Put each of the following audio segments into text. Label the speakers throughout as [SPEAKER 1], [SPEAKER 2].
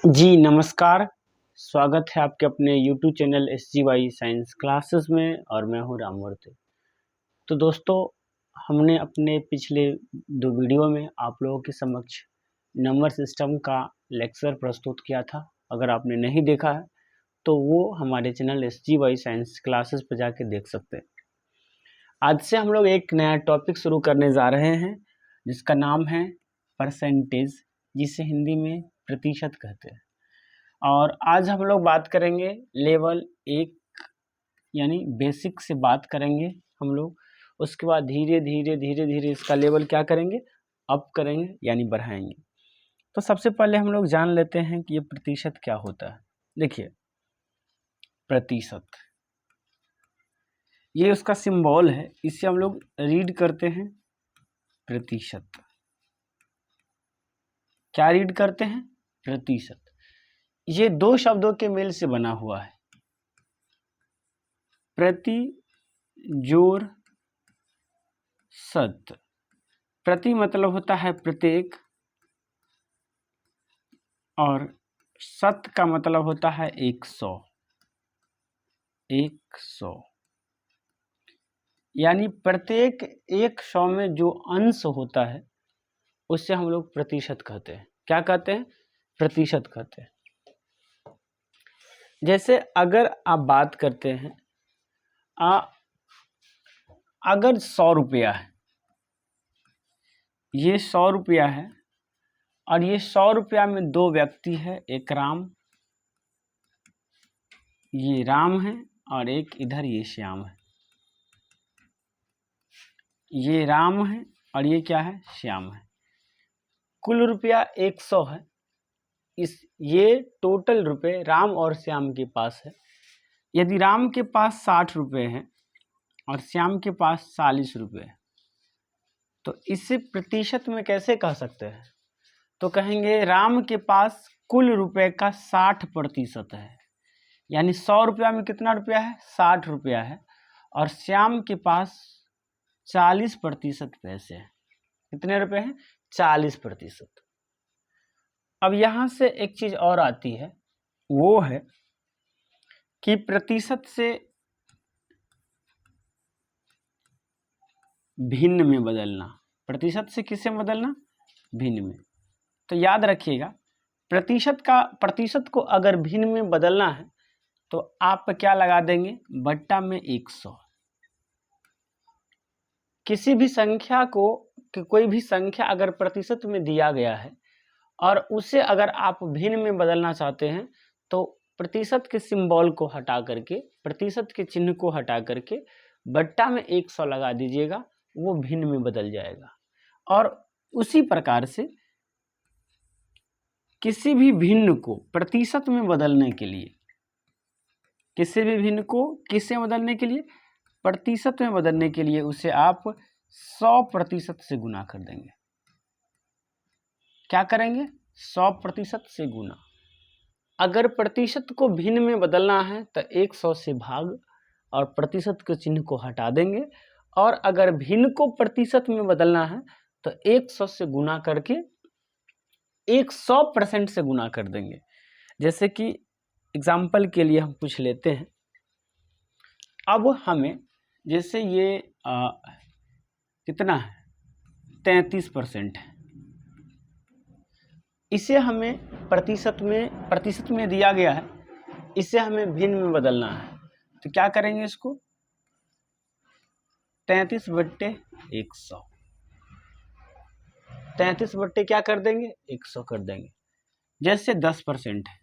[SPEAKER 1] जी नमस्कार। स्वागत है आपके अपने YouTube channel SGY science classes में और मैं हूं रामवर्ती। तो दोस्तों, हमने अपने पिछले 2 वीडियो में आप लोगों के समक्ष नंबर सिस्टम का लेक्चर प्रस्तुत किया था। अगर आपने नहीं देखा है तो वो हमारे चैनल SGY साइंस क्लासेस पर जाके देख सकते हैं। आज से हम लोग एक नया टॉपिक शुरू करने जा रहे हैं जिसका नाम है परसेंटेज, जिसे हिंदी में प्रतिशत कहते हैं। और आज हम लोग बात करेंगे लेवल 1 यानी बेसिक से बात करेंगे हम लोग। उसके बाद धीरे धीरे इसका लेवल क्या करेंगे, अप करेंगे यानी बढ़ाएंगे। तो सबसे पहले हम लोग जान लेते हैं कि ये प्रतिशत क्या होता है। देखिए, प्रतिशत ये उसका सिंबल है, इससे हम लोग रीड करते हैं प्रतिशत। क्या रीड करते हैं? प्रतिशत। ये 2 शब्दों के मेल से बना हुआ है, प्रति जोड़ सत। प्रति मतलब होता है प्रत्येक, और सत का मतलब होता है 100। 100 यानी प्रत्येक 100 में जो अंश होता है उससे हम लोग प्रतिशत कहते हैं। क्या कहते हैं? प्रतिशत कहते हैं। जैसे अगर आप बात करते हैं अगर 100 रुपया है, ये 100 रुपया है और ये 100 रुपया में 2 व्यक्ति है, एक राम, ये राम है, और एक इधर ये श्याम है। ये राम है और ये क्या है? श्याम है। कुल रुपया 100 है। ये टोटल रुपए राम और श्याम के पास है। यदि राम के पास 60 रुपए हैं और श्याम के पास 40 रुपए है, तो इसे प्रतिशत में कैसे कह सकते हैं? तो कहेंगे राम के पास कुल रुपए का 60% है, यानी 100 रुपया में कितना रुपया है? 60 रुपया है। और श्याम के पास 40% पैसे हैं। कितने रुपए हैं? 40%। अब यहां से एक चीज और आती है, वो है कि प्रतिशत से भिन्न में बदलना। प्रतिशत से किससे बदलना? भिन्न में। तो याद रखिएगा, प्रतिशत को अगर भिन्न में बदलना है तो आप क्या लगा देंगे? बट्टा में 100। किसी भी संख्या को, कोई भी संख्या अगर प्रतिशत में दिया गया है और उसे अगर आप भिन्न में बदलना चाहते हैं तो प्रतिशत के सिंबल को हटा करके, प्रतिशत के चिन्ह को हटा करके बट्टा में 100 लगा दीजिएगा, वो भिन्न में बदल जाएगा। और उसी प्रकार से किसी भी भिन्न को प्रतिशत में बदलने के लिए, किसी भी भिन्न को किससे बदलने के लिए? प्रतिशत में बदलने के लिए उसे आप 100% से गुना कर देंगे। क्या करेंगे? 100% से गुना। अगर प्रतिशत को भिन्न में बदलना है तो 100 से भाग और प्रतिशत के चिन्ह को हटा देंगे, और अगर भिन्न को प्रतिशत में बदलना है तो 100 से गुना करके 100% से गुना कर देंगे। जैसे कि एग्जाम्पल के लिए हम पूछ लेते हैं, अब हमें जैसे ये कितना है? 33% है। इसे हमें प्रतिशत में दिया गया है, इसे हमें भिन्न में बदलना है। तो क्या करेंगे? इसको 33/100, 33 बट्टे क्या कर देंगे? 100 कर देंगे। जैसे 10% है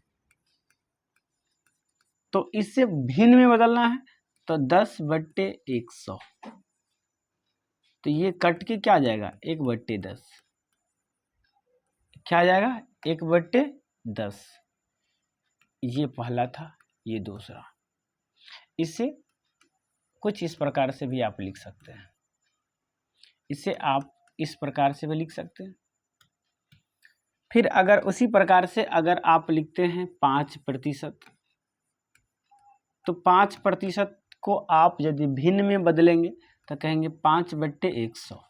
[SPEAKER 1] तो इसे भिन्न में बदलना है तो 10/100, तो ये कट के क्या आ जाएगा? 1/10। क्या आ जाएगा? 1/10। ये पहला था, ये दूसरा। इसे कुछ इस प्रकार से भी आप लिख सकते हैं, इसे आप इस प्रकार से भी लिख सकते हैं। फिर अगर उसी प्रकार से अगर आप लिखते हैं 5%, तो 5% को आप यदि भिन्न में बदलेंगे तो कहेंगे 5/100।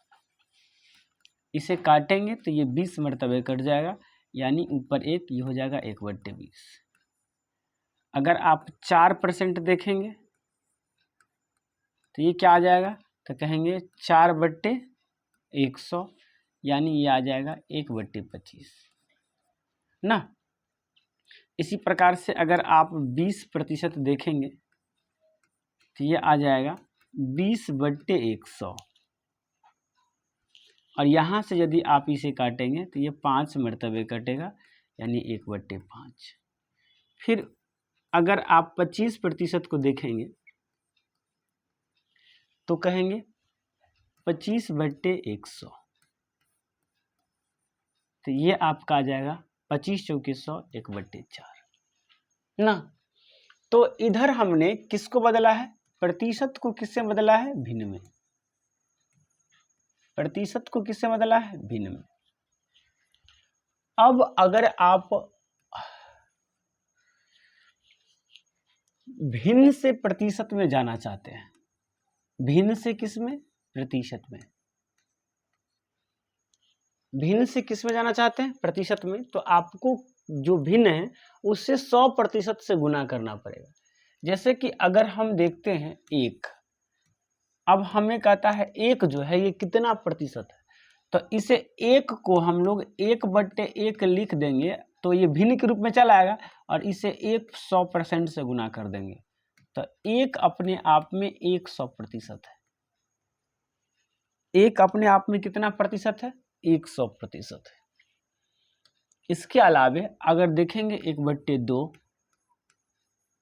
[SPEAKER 1] इसे काटेंगे तो ये 20 मरतबे कट जाएगा, यानी ऊपर 1, ये हो जाएगा 1/20। अगर आप 4% देखेंगे तो ये क्या आ जाएगा, तो कहेंगे 4/100, यानी ये आ जाएगा 1/25 ना। इसी प्रकार से अगर आप 20% देखेंगे तो ये आ जाएगा 20/100, और यहाँ से यदि आप इसे काटेंगे तो ये 5 मरतबे कटेगा, यानी 1/5। फिर अगर आप 25% को देखेंगे तो कहेंगे 25/100, तो ये आपका आ जाएगा 25 चौके 100, 1/4 ना। तो इधर हमने किसको बदला है, प्रतिशत को किससे बदला है, भिन्न में। प्रतिशत को किससे बदला है, भिन्न में। अब अगर आप भिन्न से प्रतिशत में जाना चाहते हैं, भिन्न से किस में, प्रतिशत में। भिन्न से किस में जाना चाहते हैं, प्रतिशत में, तो आपको जो भिन्न है उससे 100% से गुना करना पड़ेगा। जैसे कि अगर हम देखते हैं 1, अब हमें कहता है 1 जो है ये कितना प्रतिशत है, तो इसे 1 को हम लोग 1/1 लिख देंगे तो ये भिन्न के रूप में चला आएगा, और इसे 100% से गुना कर देंगे, तो 1 अपने आप में 100% है। 1 अपने आप में कितना प्रतिशत है, 100% है। इसके अलावे अगर देखेंगे 1/2,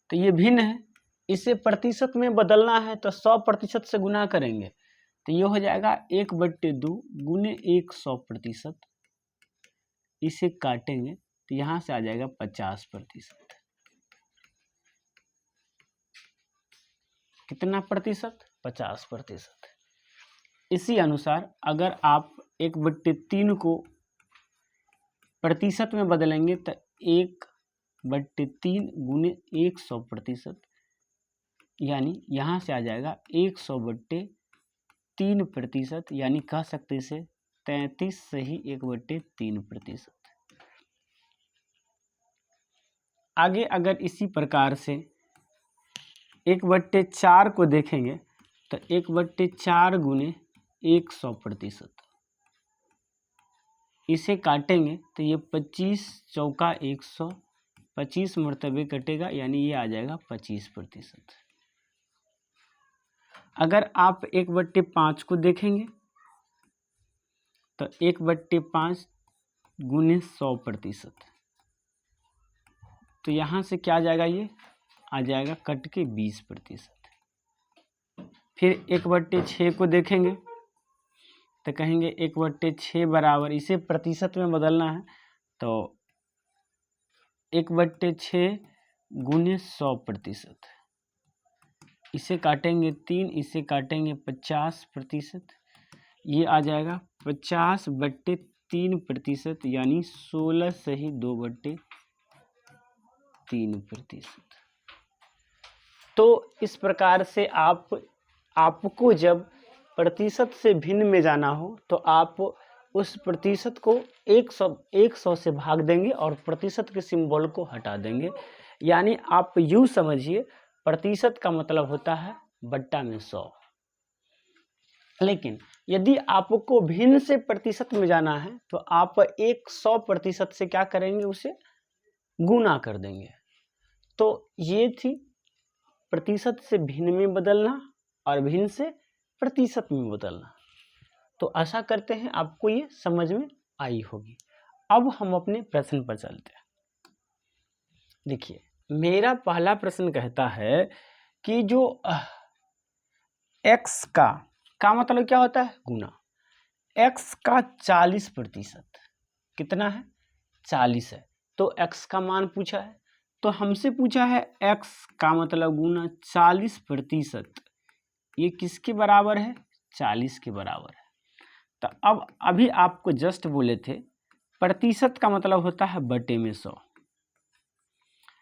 [SPEAKER 1] तो ये भिन्न है, इसे प्रतिशत में बदलना है तो 100% से गुना करेंगे, तो ये हो जाएगा 1/2 गुने 100%। इसे काटेंगे तो यहाँ से आ जाएगा 50%। कितना प्रतिशत, 50%। इसी अनुसार अगर आप 1/3 को प्रतिशत में बदलेंगे तो 1/3 गुने 100%, यानी यहाँ से आ जाएगा 100/3%, यानी कह सकते इसे 33 से ही 1/3%। आगे अगर इसी प्रकार से 1/4 को देखेंगे तो 1/4 गुने 100%। इसे काटेंगे तो ये 25 चौका 100, 25 मरतबे कटेगा, यानी ये आ जाएगा 25%। अगर आप 1/5 को देखेंगे तो 1/5 गुने 100%, तो यहाँ से क्या आ जाएगा, ये आ जाएगा कट के 20%। फिर 1/6 को देखेंगे तो कहेंगे 1/6 बराबर, इसे प्रतिशत में बदलना है तो 1/6 गुने 100%। इसे काटेंगे 3, इसे काटेंगे 50%, ये आ जाएगा 50/3%, यानी 16 से ही 2/3%। तो इस प्रकार से आपको जब प्रतिशत से भिन्न में जाना हो तो आप उस प्रतिशत को 100 से भाग देंगे और प्रतिशत के सिंबल को हटा देंगे। यानी आप यूँ समझिए, प्रतिशत का मतलब होता है बट्टा में 100। लेकिन यदि आपको भिन्न से प्रतिशत में जाना है तो आप 100% से क्या करेंगे, उसे गुना कर देंगे। तो ये थी प्रतिशत से भिन्न में बदलना और भिन्न से प्रतिशत में बदलना। तो आशा करते हैं आपको ये समझ में आई होगी। अब हम अपने प्रश्न पर चलते हैं। देखिए, मेरा पहला प्रश्न कहता है कि जो x का मतलब क्या होता है, गुना। x का 40% कितना है, 40 है, तो x का मान पूछा है, तो हमसे पूछा है x का मतलब गुना 40%, ये किसके बराबर है, 40 के बराबर है। तो अब अभी आपको जस्ट बोले थे प्रतिशत का मतलब होता है बटे में 100,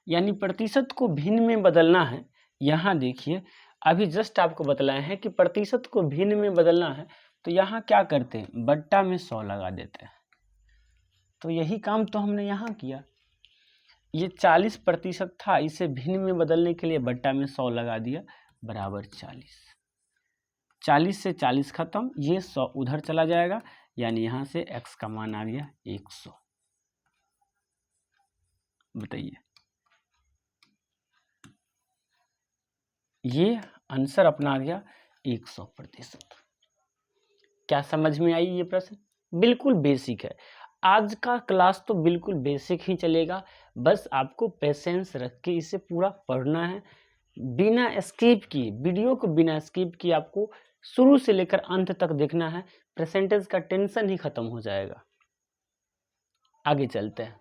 [SPEAKER 1] यानी प्रतिशत को भिन्न में बदलना है। यहाँ देखिए, अभी जस्ट आपको बतलाए हैं कि प्रतिशत को भिन्न में बदलना है, तो यहाँ क्या करते हैं, बट्टा में 100 लगा देते हैं। तो यही काम तो हमने यहाँ किया। ये 40% था, इसे भिन्न में बदलने के लिए बट्टा में 100 लगा दिया, बराबर 40। 40 से 40 खत्म, ये 100 उधर चला जाएगा, यानी यहाँ से x का मान आ गया 100। बताइए, ये आंसर अपना आ गया 100%। क्या समझ में आई ये प्रश्न? बिल्कुल बेसिक है। आज का क्लास तो बिल्कुल बेसिक ही चलेगा, बस आपको पेशेंस रख के इसे पूरा पढ़ना है, बिना स्किप किए, वीडियो को बिना स्किप किए आपको शुरू से लेकर अंत तक देखना है। परसेंटेज का टेंशन ही खत्म हो जाएगा। आगे चलते हैं,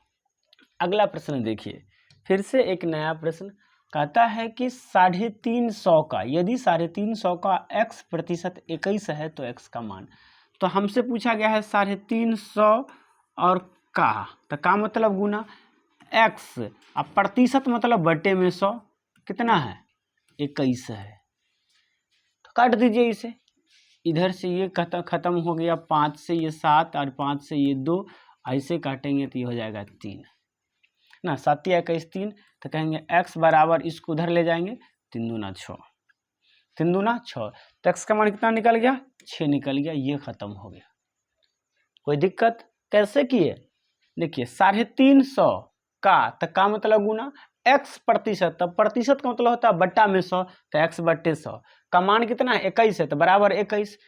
[SPEAKER 1] अगला प्रश्न देखिए। फिर से एक नया प्रश्न कहता है कि 350 का, यदि 350 का x% 21 है तो x का मान। तो हमसे पूछा गया है 350 और का मतलब गुना x, अब प्रतिशत मतलब बटे में 100, कितना है 21 है। तो काट दीजिए इसे, इधर से ये खत्म हो गया, 5 से ये 7 और 5 से ये 2, ऐसे काटेंगे तो ये हो जाएगा 3 ना, 7 या 21 3। तो कहेंगे x बराबर, इसको उधर ले जाएंगे, 3 दूना 6, 3 दूना 6, तो x का मान कितना निकल गया 6 निकल गया, ये खत्म हो गया। कोई दिक्कत? कैसे किए? देखिए 350 का मतलब गुना x%, तब प्रतिशत का मतलब होता है बट्टा में 100, तो x बट्टे 100 का मान कितना है 21 है, तो बराबर 21।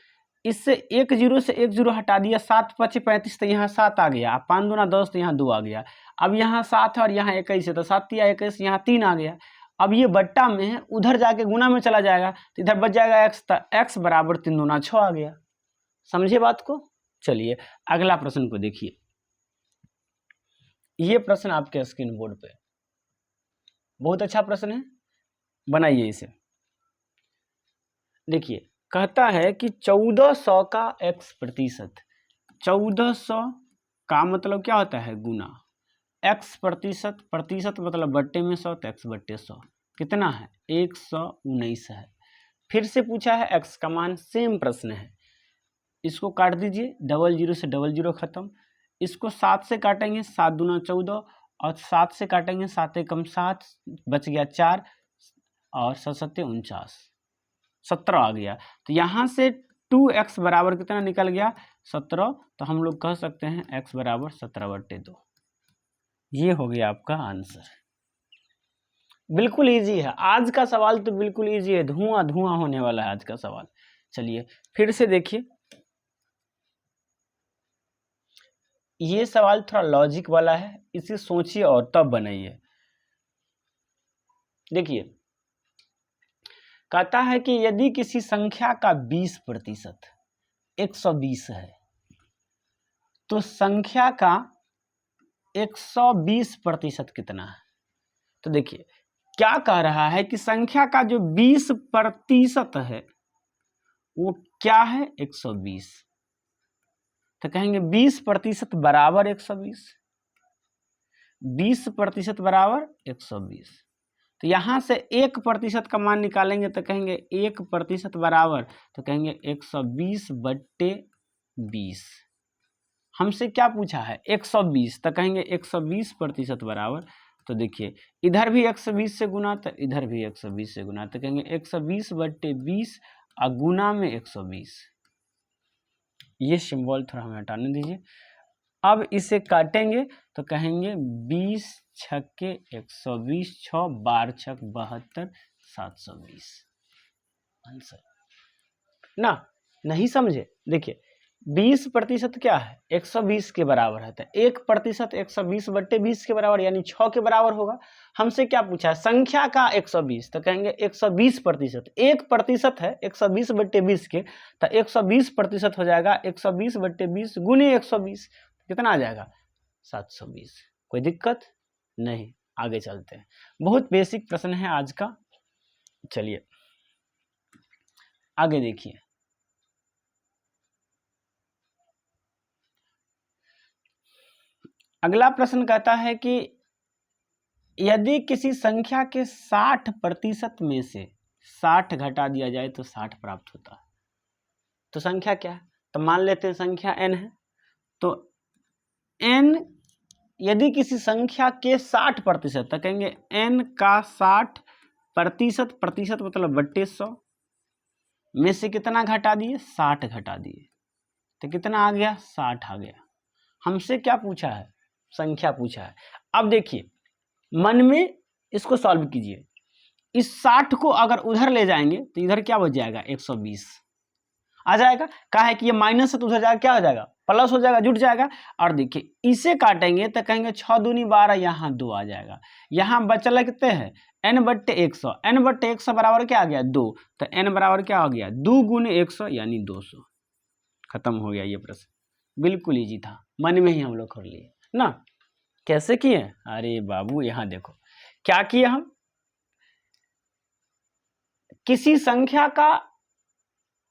[SPEAKER 1] इससे 1 0 से 1 0 हटा दिया, 7 5 35, तो यहाँ 7 आ गया, 5 दूना 10, तो यहाँ 2 आ गया। अब यहाँ 7 है और यहाँ 21 है, तो 7 या 21, यहाँ 3 आ गया। अब ये बट्टा में है, उधर जाके गुना में चला जाएगा, तो इधर बच जाएगा x, तो x बराबर 3 दूना 6 आ गया। समझे बात को? चलिए अगला प्रश्न को देखिए। ये प्रश्न आपके स्क्रीन बोर्ड पे, बहुत अच्छा प्रश्न है, बनाइए इसे। देखिए कहता है कि 1400 का x%, 1400 का मतलब क्या होता है गुना x%, प्रतिशत मतलब बट्टे में 100, तो x बट्टे 100 कितना है 119 है। फिर से पूछा है x का मान, सेम प्रश्न है, इसको काट दीजिए, 00 से 00 खत्म, इसको 7 से काटेंगे, 7 दूना 14, और 7 से काटेंगे, 7 एकम 7, बच गया 4, और 7 सत्ते 49, 17 आ गया। तो यहाँ से 2x बराबर कितना निकल गया 17, तो हम लोग कह सकते हैं x बराबर 17/2। ये हो गया आपका आंसर। बिल्कुल इजी है, आज का सवाल तो बिल्कुल इजी है, धुआं धुआं होने वाला है आज का सवाल। चलिए फिर से देखिए, ये सवाल थोड़ा लॉजिक वाला है, इसे सोचिए और तब बनाइए। देखिए कहता है कि यदि किसी संख्या का 20% 120 है, तो संख्या का 120% कितना है? तो देखिए क्या कह रहा है कि संख्या का जो 20% है वो क्या है 120, तो कहेंगे 20% बराबर 120, 20% बराबर 120। तो यहाँ से 1% का मान निकालेंगे, तो कहेंगे 1% बराबर, तो कहेंगे 120/20। हमसे क्या पूछा है 120, तो कहेंगे 120% बराबर, तो देखिए इधर भी 120 से गुना, तो इधर भी 120 से गुना, तो कहेंगे 120/20 और गुना में 120। ये सिंबल थोड़ा हमें हटाने दीजिए। अब इसे काटेंगे तो कहेंगे 20 छक्के 120, 6 12 छक 72, 720 आंसर ना। नहीं समझे? देखिए 20% क्या है 120 के बराबर है, तो 1% 120/20 के बराबर यानी 6 के बराबर होगा। हमसे क्या पूछा है संख्या का 120, तो कहेंगे 120%, 1% है 120/20 के, तो 120% हो जाएगा 120/20 गुने 120, कितना आ जाएगा 720। कोई दिक्कत नहीं, आगे चलते हैं। बहुत बेसिक प्रश्न है आज का। चलिए आगे देखिए, अगला प्रश्न कहता है कि यदि किसी संख्या के 60% में से 60 घटा दिया जाए तो 60 प्राप्त होता है। तो संख्या क्या है? तो मान लेते हैं संख्या n है, तो n यदि किसी संख्या के 60%, तो कहेंगे n का 60%, प्रतिशत मतलब बट्टे 100 में से कितना घटा दिए, 60 घटा दिए, तो कितना आ गया, 60 आ गया। हमसे क्या पूछा है, संख्या पूछा है। अब देखिए मन में इसको सॉल्व कीजिए। इस 60 को अगर उधर ले जाएंगे तो इधर क्या बच जाएगा, 120 आ जाएगा। कहा है कि ये माइनस है तो उधर जाएगा क्या हो जाएगा, प्लस हो जाएगा, जुट जाएगा। और देखिए इसे काटेंगे तो कहेंगे 6 दूनी 12, यहाँ 2 आ जाएगा। यहाँ बचल कितने हैं, n/100, n/100 बराबर क्या आ गया, 2। तो n बराबर क्या हो गया, 2 गुने 100 यानी 200। खत्म हो गया ये प्रश्न, बिल्कुल इजी था, मन में ही हम लोग कर लिए ना। कैसे किए, अरे बाबू यहाँ देखो क्या किए हम, किसी संख्या का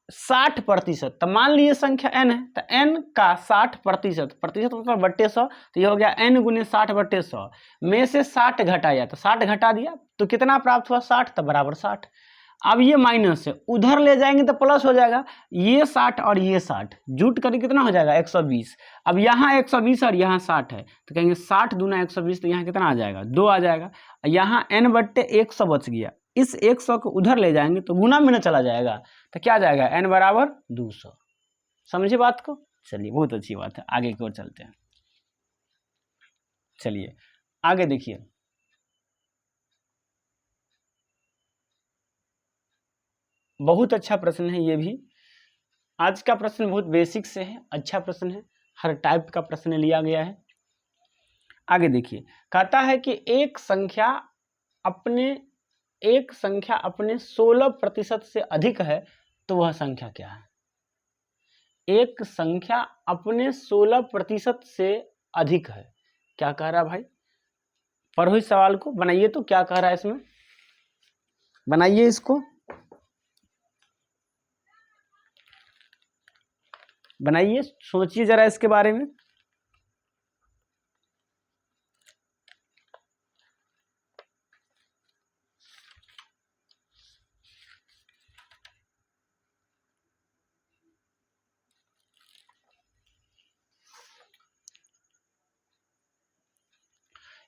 [SPEAKER 1] 60%, तो मान लीजिए संख्या n है, तो n का 60%, प्रतिशत मतलब बट्टे 100, तो ये हो गया n गुने 60/100 में से 60 घटाया, तो 60 घटा दिया तो कितना प्राप्त हुआ, 60, तो बराबर 60। अब ये माइनस है, उधर ले जाएंगे तो प्लस हो जाएगा, ये 60 और ये 60 जुट कर कितना हो जाएगा, 120। अब यहाँ 120 और यहाँ 60 है, तो कहेंगे 60 दूना 120, तो यहाँ कितना आ जाएगा, 2 आ जाएगा। यहाँ n/100 बच गया, इस 100 को उधर ले जाएंगे तो गुना में न चला जाएगा, तो क्या आ जाएगा, n बराबर 200। समझे बात को, चलिए बहुत अच्छी बात है, आगे की ओर चलते हैं। चलिए आगे देखिए, बहुत अच्छा प्रश्न है ये भी। आज का प्रश्न बहुत बेसिक से है, अच्छा प्रश्न है, हर टाइप का प्रश्न लिया गया है। आगे देखिए, कहता है कि एक संख्या अपने 16% से अधिक है तो वह संख्या क्या है। एक संख्या अपने 16% से अधिक है, क्या कह रहा है भाई, पढ़ो इस सवाल को, बनाइए तो क्या कह रहा है इसमें, बनाइए इसको, बनाइए, सोचिए जरा इसके बारे में।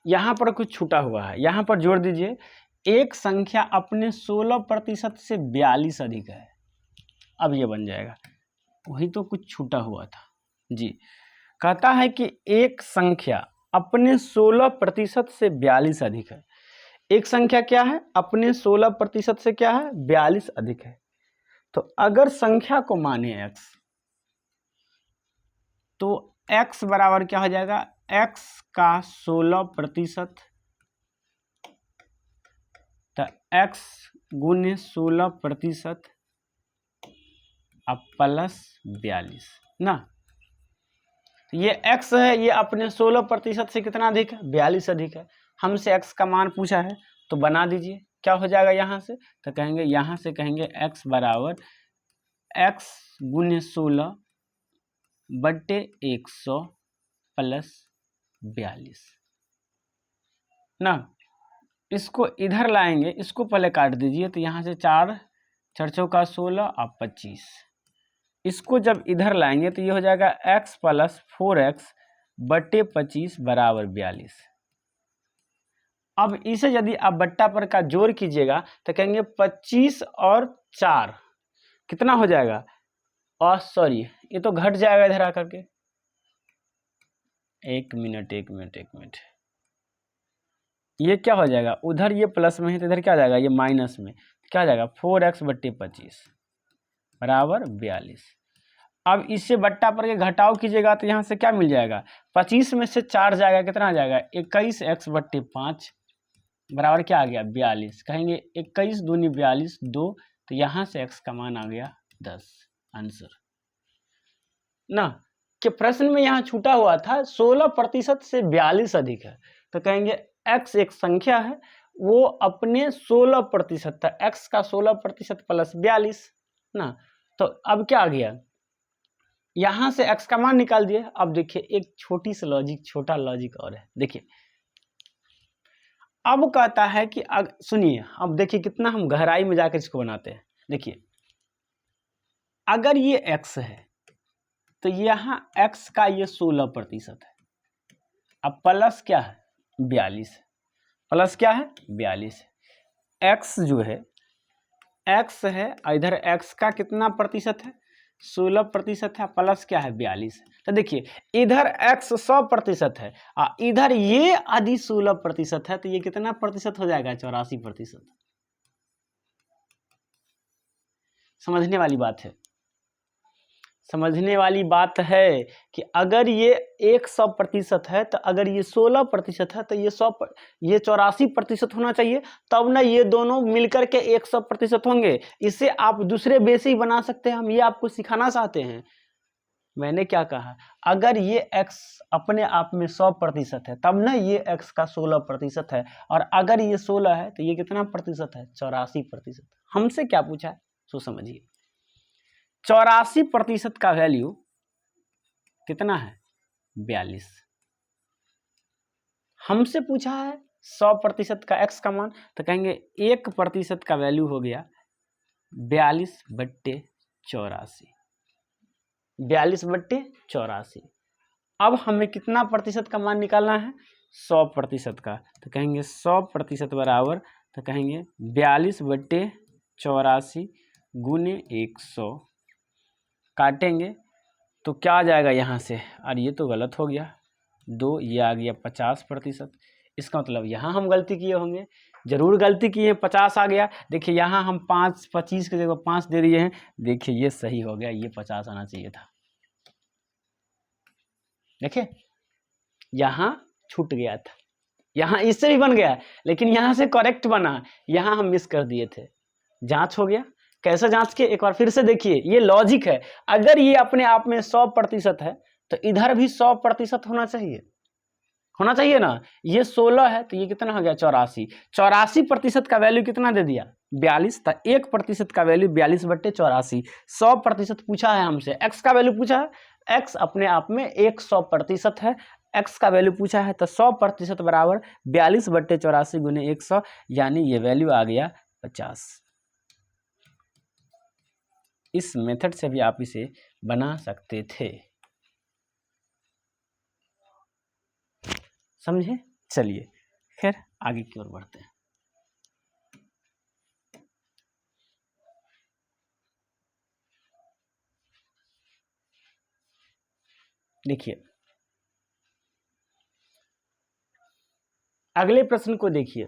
[SPEAKER 1] यहां पर कुछ छूटा हुआ है, यहां पर जोड़ दीजिए, एक संख्या अपने 16% से 42 अधिक है। अब ये बन जाएगा, वही तो कुछ छूटा हुआ था जी। कहता है कि एक संख्या अपने 16% से 42 अधिक है। एक संख्या क्या है, अपने 16% से क्या है, 42 अधिक है। तो अगर संख्या को माने x, तो x बराबर क्या हो जाएगा, x का 16%, तो x गुने 16% अब प्लस 42 ना। ये x है, ये अपने 16% से कितना अधिक है, 42 अधिक है। हमसे x का मान पूछा है तो बना दीजिए, क्या हो जाएगा यहाँ से, तो कहेंगे यहाँ से कहेंगे x बराबर x गुने 16/100 प्लस 42 ना। इसको इधर लाएंगे, इसको पहले काट दीजिए, तो यहाँ से 4 चौका 16 और 25, इसको जब इधर लाएंगे तो ये हो जाएगा x प्लस 4x/25 बराबर 42। अब इसे यदि आप बट्टा पर का जोड़ कीजिएगा तो कहेंगे 25 और 4 कितना हो जाएगा, और सॉरी ये तो घट जाएगा इधर आकर के, एक मिनट, ये क्या हो जाएगा, उधर ये प्लस में है तो इधर क्या आ जाएगा, ये माइनस में, क्या आ जाएगा 4x/25 बराबर 42। अब इससे बट्टा पर के घटाव कीजिएगा तो यहाँ से क्या मिल जाएगा, 25 में से 4 जाएगा, कितना आ जाएगा 21x/5 बराबर क्या आ गया 42। कहेंगे 21 दूनी 42 2, तो यहाँ से x का मान आ गया 10 आंसर ना। कि प्रश्न में यहाँ छूटा हुआ था 16% से 42 अधिक है, तो कहेंगे x एक संख्या है, वो अपने 16%, x का 16% प्लस 42 ना। तो अब क्या आ गया, यहां से x का मान निकाल दिए। अब देखिए एक छोटा लॉजिक और है, देखिए अब कहता है कि सुनिए, अब देखिए कितना हम गहराई में जाकर इसको बनाते हैं। देखिए अगर ये x है तो यहाँ x का ये 16% है, अब प्लस क्या है 42, प्लस क्या है 42, एक्स जो है एक्स है, इधर एक्स का कितना प्रतिशत है 16% है, प्लस क्या है 42। तो देखिए इधर एक्स 100% है और इधर ये यदि 16% है तो ये कितना प्रतिशत हो जाएगा 84%। समझने वाली बात है, समझने वाली बात है कि अगर ये 100% है तो अगर ये 16% है तो ये 84% होना चाहिए, तब ना ये दोनों मिलकर के 100% होंगे। इसे आप दूसरे बेस ही बना सकते हैं, हम ये आपको सिखाना चाहते हैं। मैंने क्या कहा, अगर ये x अपने आप में 100% है तब ना ये x का 16% है, और अगर ये 16 है तो ये कितना प्रतिशत है 84%। हमसे क्या पूछा है सो समझिए, 84% का वैल्यू कितना है 42। हमसे पूछा है 100% का x का मान, तो कहेंगे 1% का वैल्यू हो गया 42/84, 42/84। अब हमें कितना प्रतिशत का मान निकालना है 100% का, तो कहेंगे 100% बराबर, तो कहेंगे 42/84 गुने 100, काटेंगे तो क्या आ जाएगा यहाँ से, और ये तो गलत हो गया 2, ये आ गया 50%। इसका मतलब यहाँ हम गलती किए होंगे, जरूर गलती किए हैं, 50 आ गया। देखिए यहाँ हम 25 की जगह 5 दे दिए हैं, देखिए ये सही हो गया, ये 50 आना चाहिए था। देखिए यहाँ छूट गया था, यहाँ इससे भी बन गया लेकिन यहाँ से करेक्ट बना, यहाँ हम मिस कर दिए थे। जांच हो गया, कैसे जांच के एक बार फिर से देखिए, ये लॉजिक है। अगर ये अपने आप में 100% है तो इधर भी 100% होना चाहिए, होना चाहिए ना। ये 16 है तो ये कितना हो गया 84, 84% का वैल्यू कितना दे दिया 42, तो 1% का वैल्यू 42/84। 100% पूछा है हमसे, x का वैल्यू पूछा है, x अपने आप में 100% है, x का वैल्यू पूछा है तो 100% बराबर 42/84 गुने 100, यानी ये वैल्यू आ गया 50। इस मेथड से भी आप इसे बना सकते थे, समझे। चलिए खैर आगे की ओर बढ़ते हैं। देखिए अगले प्रश्न को देखिए,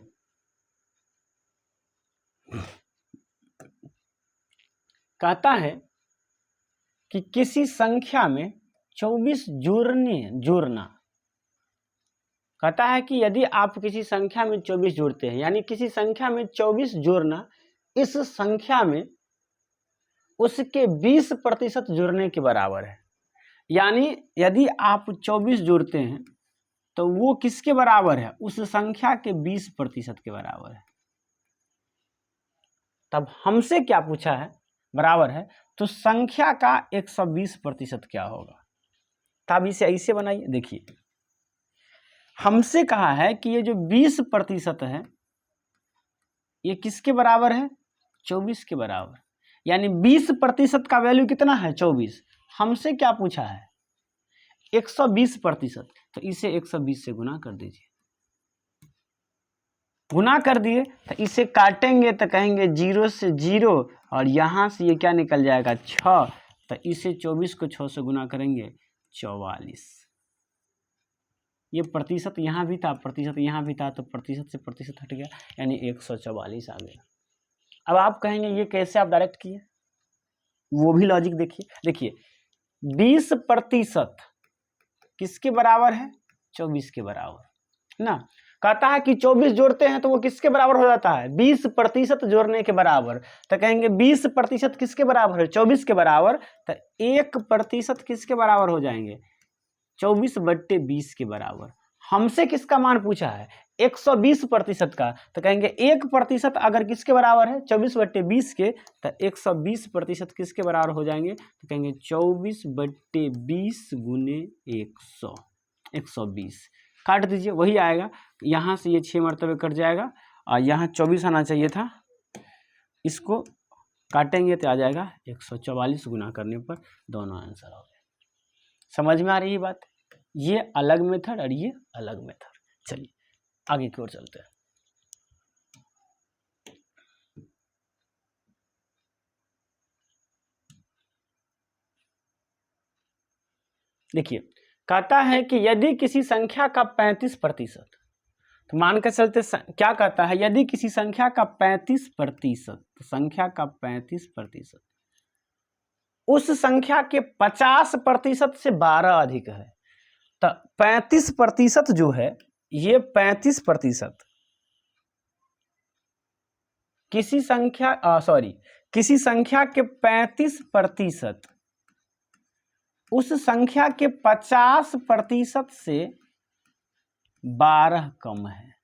[SPEAKER 1] कहता है कि किसी संख्या में 24 जोड़ना, कहता है कि यदि आप किसी संख्या में 24 जोड़ते हैं, यानी किसी संख्या में 24 जोड़ना इस संख्या में उसके 20% जोड़ने के बराबर है। यानी यदि आप 24 जोड़ते हैं तो वो किसके बराबर है, उस संख्या के 20% के बराबर है। तब हमसे क्या पूछा है, बराबर है, तो संख्या का 120% क्या होगा। तब इसे ऐसे बनाइए, देखिए हमसे कहा है कि ये जो 20% है ये किसके बराबर है 24 के बराबर, यानी 20% का वैल्यू कितना है 24। हमसे क्या पूछा है 120%, तो इसे 120 से गुना कर दीजिए। गुना कर दिए तो इसे काटेंगे तो कहेंगे 0 से 0, और यहाँ से ये क्या निकल जाएगा 6, तो इसे 24 को 6 से गुना करेंगे 44। ये प्रतिशत यहाँ भी था, प्रतिशत यहाँ भी था, तो प्रतिशत से प्रतिशत हट गया, यानी 144 आ गया। अब आप कहेंगे ये कैसे आप डायरेक्ट किए, वो भी लॉजिक देखिए। देखिए 20% किसके बराबर है 24 के बराबर ना। कहता है कि 24 जोड़ते हैं तो वो किसके बराबर हो जाता है 20% जोड़ने के बराबर, तो कहेंगे 20% किसके बराबर है 24 के बराबर, तो 1% किसके बराबर हो जाएंगे 24/20 के बराबर। हमसे किसका मान पूछा है 120% का, तो कहेंगे 1% अगर किसके बराबर है 24/20 के, तो 120% किसके बराबर हो जाएंगे, तो कहेंगे 24/20 गुने 100, 120। काट दीजिए वही आएगा, यहाँ से ये 6 मरतबे कट जाएगा और यहाँ 24 आना चाहिए था, इसको काटेंगे तो आ जाएगा 144, गुना करने पर दोनों आंसर हो गए। समझ में आ रही है बात, ये अलग मेथड और ये अलग मेथड। चलिए आगे की ओर चलते हैं। देखिए कहता है कि यदि किसी संख्या का 35%, तो मान के चलते क्या कहता है, यदि किसी संख्या का 35%, संख्या का 35% उस संख्या के 50% से 12 अधिक है, तो 35% जो है, ये 35% किसी संख्या किसी संख्या के 35% उस संख्या के 50% से 12 कम है।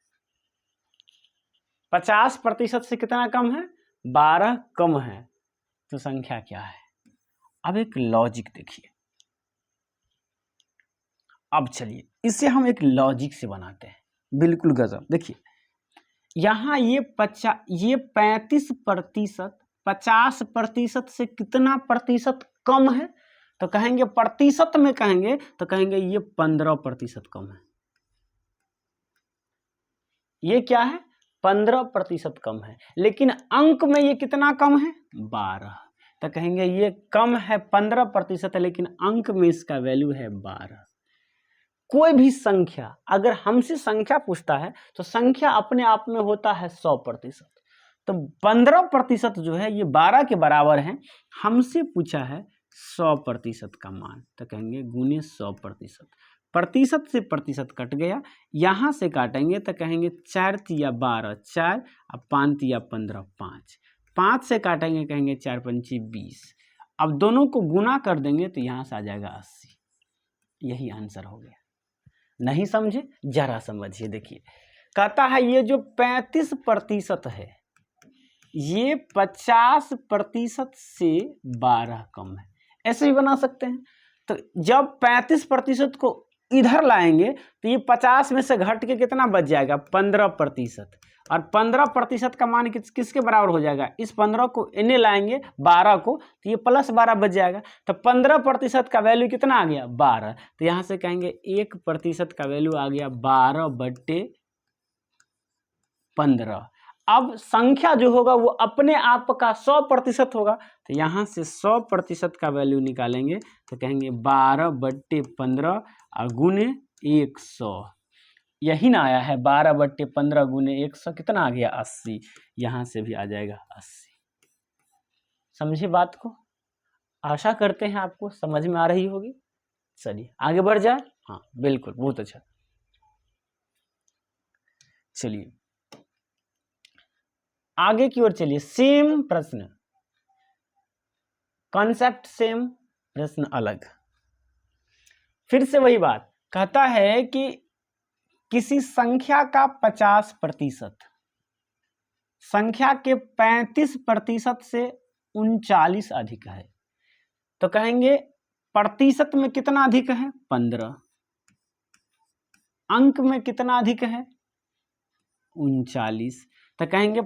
[SPEAKER 1] 50% से कितना कम है? 12 कम है। तो संख्या क्या है? अब एक लॉजिक देखिए। अब चलिए इसे हम एक लॉजिक से बनाते हैं, बिल्कुल गजब। देखिए यहाँ ये 35% 50% से कितना प्रतिशत कम है? तो कहेंगे प्रतिशत में कहेंगे तो कहेंगे ये 15% कम है। ये क्या है? 15% कम है। लेकिन अंक में ये कितना कम है? 12। तो कहेंगे ये कम है 15%, लेकिन अंक में इसका वैल्यू है 12। कोई भी संख्या अगर हमसे संख्या पूछता है तो संख्या अपने आप में होता है 100%। तो 15% जो है ये 12 के बराबर है। हमसे पूछा है 100% का मान, तो कहेंगे गुने 100%। प्रतिशत से प्रतिशत कट गया, यहाँ से काटेंगे तो कहेंगे 4 तिया 12 4, अब 5 तिया 15 5, 5 से काटेंगे कहेंगे 4 पंची 20। अब दोनों को गुना कर देंगे तो यहाँ से आ जाएगा 80। यही आंसर हो गया। नहीं समझे? जरा समझिए। देखिए कहता है ये जो 35% है ये 50% से 12 कम है। ऐसे भी बना सकते हैं। तो जब 35% को इधर लाएंगे तो ये 50 में से घट के कितना बच जाएगा? 15%। और 15% का मान किसके बराबर हो जाएगा? इस 15 को इन्हें लाएंगे 12 को, तो ये प्लस 12 बच जाएगा। तो 15% का वैल्यू कितना आ गया? 12। तो यहाँ से कहेंगे 1% का वैल्यू आ गया 12/15। अब संख्या जो होगा वो अपने आप का 100% होगा। तो यहाँ से 100% का वैल्यू निकालेंगे तो कहेंगे 12/15 और गुने 100। यही ना आया है 12/15 गुने 100 कितना आ गया? 80। यहाँ से भी आ जाएगा 80। समझिए बात को। आशा करते हैं आपको समझ में आ रही होगी। चलिए आगे बढ़ जाए। हाँ बिल्कुल, बहुत अच्छा। चलिए आगे की ओर चलिए। सेम प्रश्न, कॉन्सेप्ट सेम, प्रश्न अलग। फिर से वही बात कहता है कि किसी संख्या का 50% संख्या के 35% से 39 अधिक है। तो कहेंगे प्रतिशत में कितना अधिक है? 15। अंक में कितना अधिक है? 39। तो कहेंगे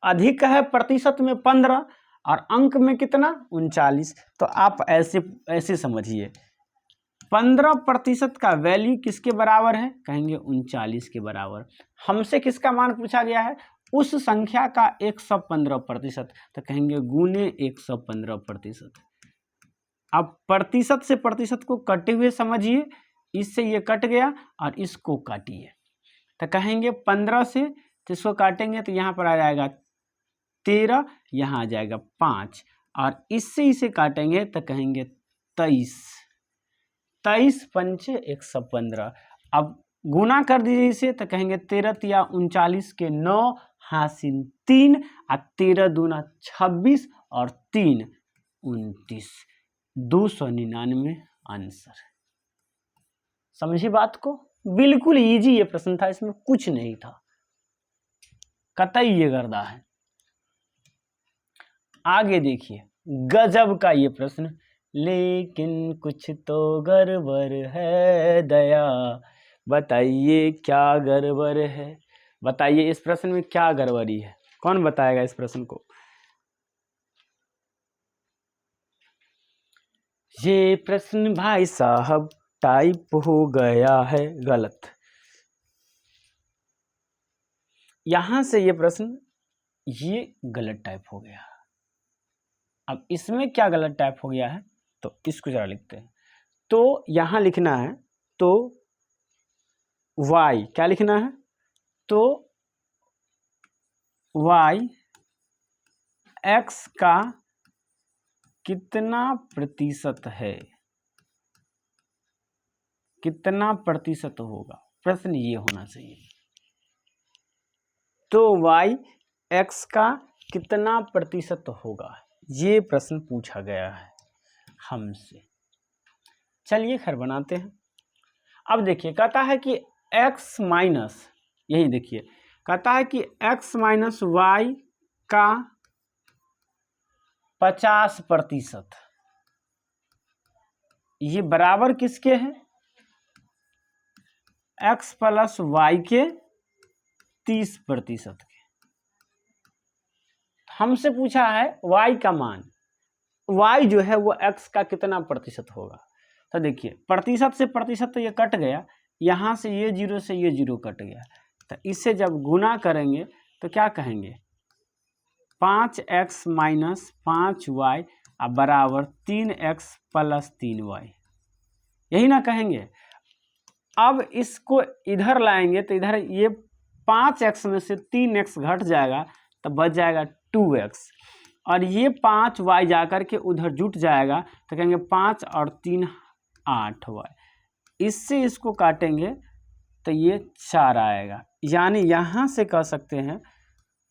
[SPEAKER 1] अधिक है प्रतिशत में 15 और अंक में कितना? 39। तो आप ऐसे समझिए 15% का वैल्यू किसके बराबर है? कहेंगे 39 के बराबर। हमसे किसका मान पूछा गया है? उस संख्या का 115%। तो कहेंगे गुने 115%। अब प्रतिशत से प्रतिशत को कटे हुए समझिए, इससे ये कट गया और इसको काटिए। तो कहेंगे 15 से तो इसको काटेंगे तो यहाँ पर आ जाएगा 13, यहाँ आ जाएगा 5 और इससे इसे काटेंगे तो कहेंगे 23। 23 पंचे 115। अब गुना कर दीजिए इसे तो कहेंगे 13 तिया 39 के 9 हासिल 3 और 13 दूना 26 और 3 29, 299 आंसर। समझी बात को? बिल्कुल इजी ये प्रश्न था, इसमें कुछ नहीं था, कतई ये गर्दा है। आगे देखिए गजब का ये प्रश्न, लेकिन कुछ तो गड़बड़ है दया, बताइए क्या गड़बड़ है? बताइए इस प्रश्न में क्या गड़बड़ी है? कौन बताएगा इस प्रश्न को? ये प्रश्न भाई साहब टाइप हो गया है गलत। यहां से ये प्रश्न ये गलत टाइप हो गया। अब इसमें क्या गलत टाइप हो गया है तो इसको जरा लिखते हैं। तो यहां लिखना है तो y क्या लिखना है तो y x का कितना प्रतिशत है, कितना प्रतिशत होगा, प्रश्न ये होना चाहिए। तो y x का कितना प्रतिशत होगा, ये प्रश्न पूछा गया है हमसे। चलिए खैर बनाते हैं। अब देखिए कहता है कि x माइनस, यही देखिए कहता है कि x माइनस वाई का 50%, ये बराबर किसके है, x प्लस वाई के 30% के। हमसे पूछा है y का मान, y जो है वो x का कितना प्रतिशत होगा। तो देखिए प्रतिशत से प्रतिशत तो ये कट गया, यहाँ से ये जीरो से ये जीरो कट गया, तो इससे जब गुना करेंगे तो क्या कहेंगे 5x माइनस 5y बराबर 3x प्लस 3y, यही ना कहेंगे। अब इसको इधर लाएंगे तो इधर ये 5x में से 3x घट जाएगा तो बच जाएगा 2x, और ये 5y जाकर के उधर जुट जाएगा तो कहेंगे 5 और 3 8y, इससे इसको काटेंगे तो ये 4 आएगा। यानी यहाँ से कह सकते हैं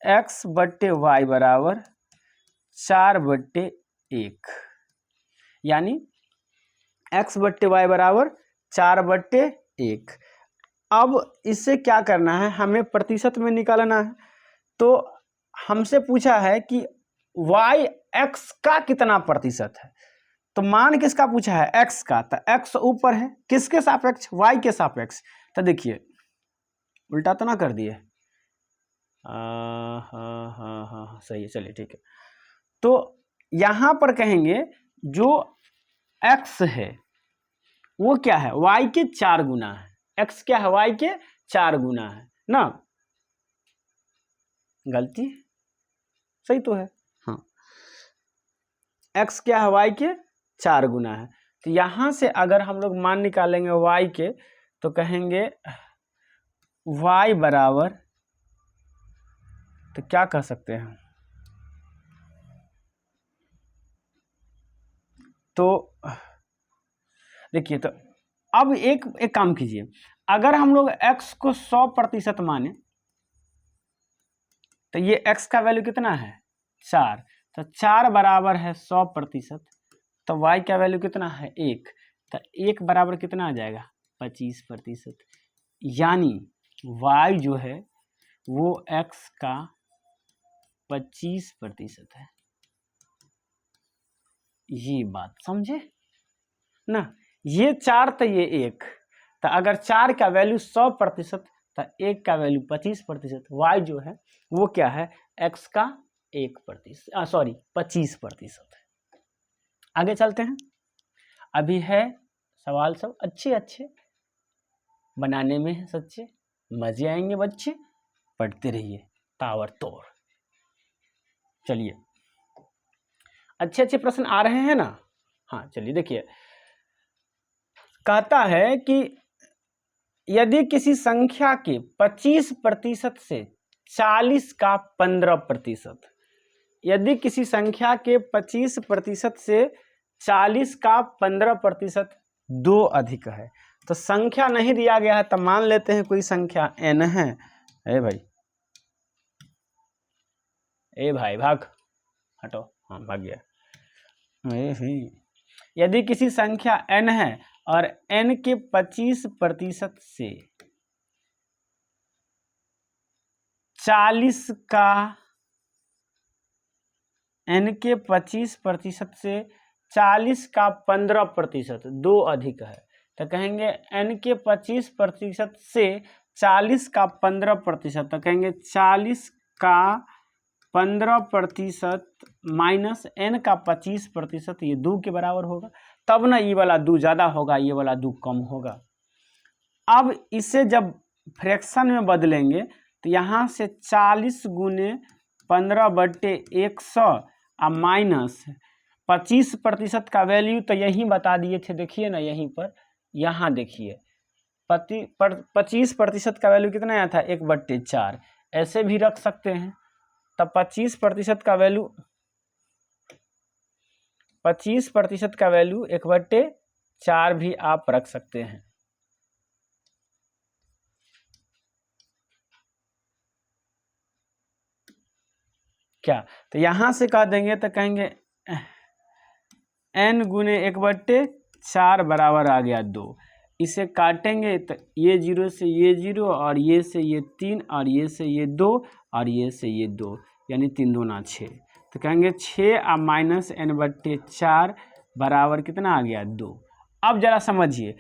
[SPEAKER 1] x बट्टे वाई बराबर 4/1, यानी x बट्टे वाई बराबर 4/1। अब इससे क्या करना है, हमें प्रतिशत में निकालना है। तो हमसे पूछा है कि y x का कितना प्रतिशत है, तो मान किसका पूछा है x का, तो x ऊपर है किसके सापेक्ष, y के सापेक्ष। तो देखिए उल्टा तो ना कर दिए, हाँ सही है, चलिए ठीक है। तो यहां पर कहेंगे जो x है वो क्या है y के 4 गुना है, x क्या है y के 4 गुना है ना, गलती सही तो है, हाँ x क्या है y के 4 गुना है। तो यहां से अगर हम लोग मान निकालेंगे y के तो कहेंगे y बराबर, तो क्या कह सकते हैं, तो देखिए तो अब एक काम कीजिए, अगर हम लोग x को 100% माने तो ये x का वैल्यू कितना है 4, तो 4 बराबर है 100%, तो y का वैल्यू कितना है 1, तो 1 बराबर कितना आ जाएगा 25%, यानी y जो है वो x का 25% है। ये बात समझे ना, ये 4 तो ये 1, तो अगर 4 का वैल्यू 100% तो 1 का वैल्यू 25%, y जो है वो क्या है x का 1%, सॉरी 25% है। आगे चलते हैं, अभी है सवाल सब अच्छे बनाने में है सच्चे, मजे आएंगे बच्चे, पढ़ते रहिए ताबड़तोड़। चलिए अच्छे प्रश्न आ रहे हैं ना, हाँ चलिए देखिए कहता है कि यदि किसी संख्या के 25% से 40 का 15%, यदि किसी संख्या के 25% से 40 का 15% दो अधिक है, तो संख्या नहीं दिया गया है तो मान लेते हैं कोई संख्या n है। ए भाई भाग हटो, हाँ भाग गया। यदि किसी संख्या n है और n के 25% से 40 का, n के 25% से 40 का 15% दो अधिक है, तो कहेंगे n के 25% से 40 का 15%, तो कहेंगे 40 का 15% माइनस n का 25%, ये 2 के बराबर होगा। तब ना ये वाला 2 ज़्यादा होगा, ये वाला 2 कम होगा। अब इसे जब फ्रैक्शन में बदलेंगे तो यहाँ से 40 गुने 15/100 और माइनस 25% का वैल्यू तो यहीं बता दिए थे, देखिए ना यहीं पर, यहाँ देखिए 25% का वैल्यू कितना आया था 1/4, ऐसे भी रख सकते हैं। तब 25% का वैल्यू 1/4 भी आप रख सकते हैं। क्या तो यहाँ से कह देंगे तो कहेंगे n गुने 1/4 बराबर आ गया 2। इसे काटेंगे तो ये 0 से ये 0 और ये से ये 3 और ये से ये 2 और ये से ये 2, यानी 3 दूना 6। तो कहेंगे 6 और माइनस n/4 बराबर कितना आ गया 2। अब जरा समझिए,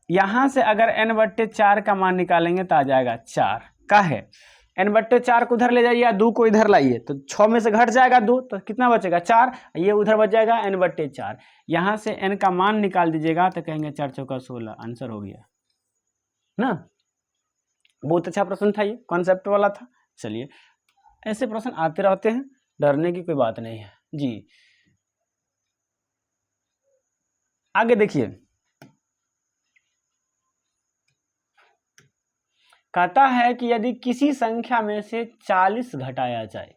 [SPEAKER 1] यहाँ से अगर n/4 का मान निकालेंगे तो आ जाएगा 4 का है। n/4 को उधर ले जाइए या 2 को इधर लाइए तो 6 में से घट जाएगा 2, तो कितना बचेगा 4, ये उधर बच जाएगा n/4। यहाँ से n का मान निकाल दीजिएगा तो कहेंगे 4 चौका 16, आंसर हो गया ना। बहुत अच्छा प्रश्न था, ये कॉन्सेप्ट वाला था। चलिए ऐसे प्रश्न आते रहते हैं, डरने की कोई बात नहीं है जी। आगे देखिए, कहता है कि यदि किसी संख्या में से 40 घटाया जाए